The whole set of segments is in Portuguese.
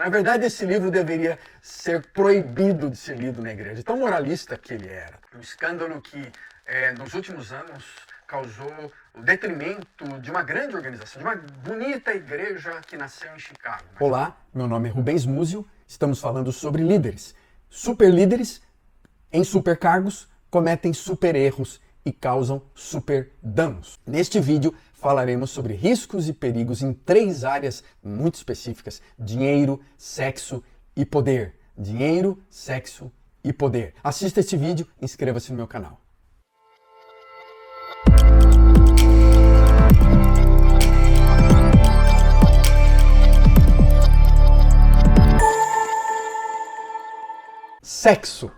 Na verdade, esse livro deveria ser proibido de ser lido na igreja, tão moralista que ele era. Um escândalo que, nos últimos anos, causou o detrimento de uma grande organização, de uma bonita igreja que nasceu em Chicago. Olá, meu nome é Rubens Múzio, estamos falando sobre líderes. Super líderes em super cargos cometem super erros e causam super danos. Neste vídeo falaremos sobre riscos e perigos em 3 áreas muito específicas: dinheiro, sexo e poder. Dinheiro, sexo e poder. Assista este vídeo e inscreva-se no meu canal. Sexo,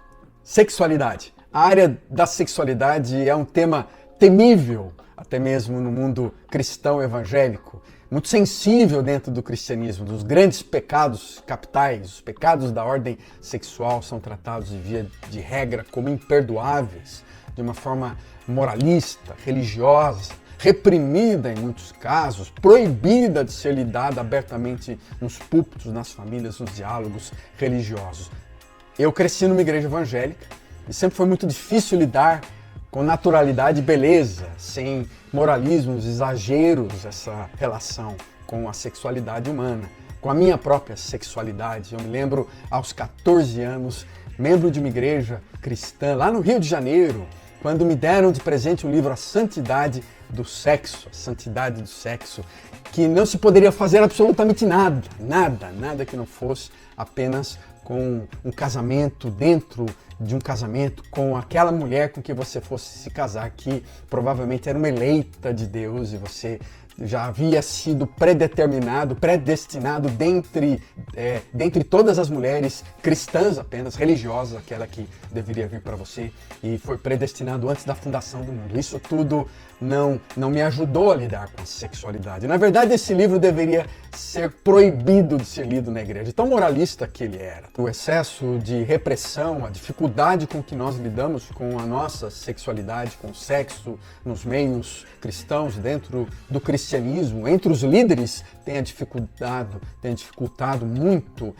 sexualidade. A área da sexualidade é um tema temível, até mesmo no mundo cristão evangélico, muito sensível dentro do cristianismo. Dos grandes pecados capitais, os pecados da ordem sexual são tratados via de regra como imperdoáveis, de uma forma moralista, religiosa, reprimida em muitos casos, proibida de ser lidada abertamente nos púlpitos, nas famílias, nos diálogos religiosos. Eu cresci numa igreja evangélica e sempre foi muito difícil lidar com naturalidade e beleza, sem moralismos, exageros, essa relação com a sexualidade humana, com a minha própria sexualidade. Eu me lembro, aos 14 anos, membro de uma igreja cristã lá no Rio de Janeiro, quando me deram de presente um livro, A Santidade do Sexo, A Santidade do Sexo, que não se poderia fazer absolutamente nada que não fosse apenas com um casamento, dentro de um casamento, com aquela mulher com que você fosse se casar, que provavelmente era uma eleita de Deus e você já havia sido predeterminado, predestinado dentre todas as mulheres cristãs apenas, religiosas, aquela que deveria vir para você, e foi predestinado antes da fundação do mundo. Isso tudo não me ajudou a lidar com a sexualidade. Na verdade, esse livro deveria ser proibido de ser lido na igreja, tão moralista que ele era. O excesso de repressão, a dificuldade com que nós lidamos com a nossa sexualidade, com o sexo nos meios cristãos, dentro do cristianismo, entre os líderes, tem dificultado muito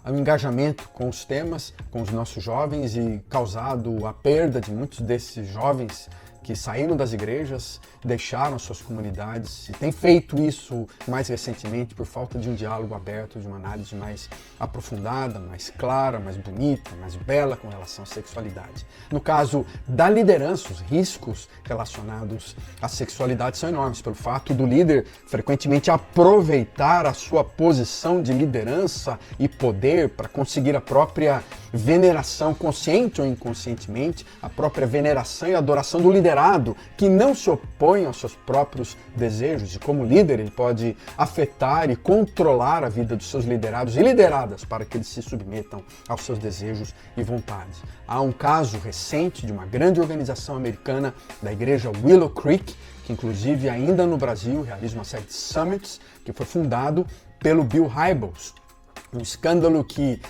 o engajamento com os temas, com os nossos jovens, e causado a perda de muitos desses jovens que saíram das igrejas, deixaram suas comunidades, e tem feito isso mais recentemente por falta de um diálogo aberto, de uma análise mais aprofundada, mais clara, mais bonita, mais bela com relação à sexualidade. No caso da liderança, os riscos relacionados à sexualidade são enormes, pelo fato do líder frequentemente aproveitar a sua posição de liderança e poder para conseguir a própria veneração, consciente ou inconscientemente, a própria veneração e adoração do liderado, que não se opõe aos seus próprios desejos, e como líder ele pode afetar e controlar a vida dos seus liderados e lideradas para que eles se submetam aos seus desejos e vontades. Há um caso recente de uma grande organização americana, da igreja Willow Creek, que inclusive ainda no Brasil realiza uma série de summits, que foi fundado pelo Bill Hybels. Um escândalo que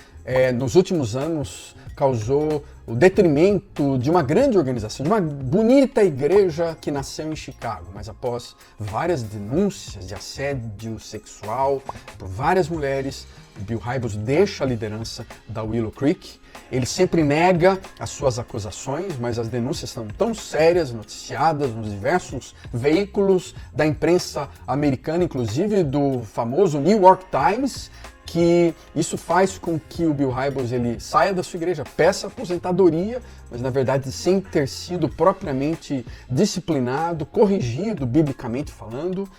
nos últimos anos causou o detrimento de uma grande organização, de uma bonita igreja que nasceu em Chicago, mas após várias denúncias de assédio sexual por várias mulheres, Bill Hybels deixa a liderança da Willow Creek. Ele sempre nega as suas acusações, mas as denúncias são tão sérias, noticiadas nos diversos veículos da imprensa americana, inclusive do famoso New York Times, que isso faz com que o Bill Hybels ele saia da sua igreja, peça aposentadoria, mas na verdade sem ter sido propriamente disciplinado, corrigido biblicamente falando.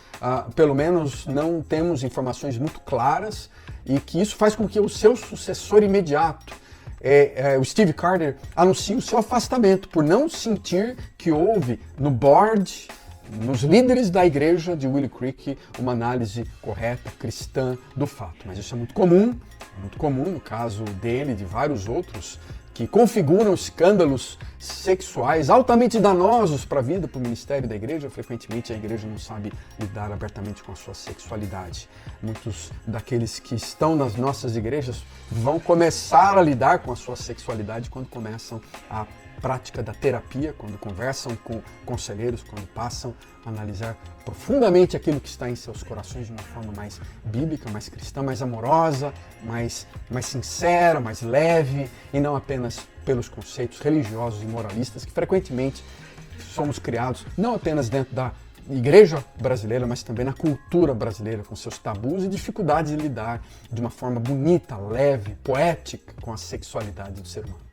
Pelo menos não temos informações muito claras, e que isso faz com que o seu sucessor imediato, o Steve Carter, anuncie o seu afastamento por não sentir que houve no board, nos líderes da igreja de Willow Creek, uma análise correta, cristã do fato. Mas isso é muito comum no caso dele e de vários outros que configuram escândalos sexuais altamente danosos para a vida, para o ministério da igreja. Frequentemente a igreja não sabe lidar abertamente com a sua sexualidade. Muitos daqueles que estão nas nossas igrejas vão começar a lidar com a sua sexualidade quando começam a prática da terapia, quando conversam com conselheiros, quando passam a analisar profundamente aquilo que está em seus corações de uma forma mais bíblica, mais cristã, mais amorosa, mais sincera, mais leve, e não apenas pelos conceitos religiosos e moralistas que frequentemente somos criados, não apenas dentro da igreja brasileira, mas também na cultura brasileira, com seus tabus e dificuldades de lidar de uma forma bonita, leve, poética com a sexualidade do ser humano.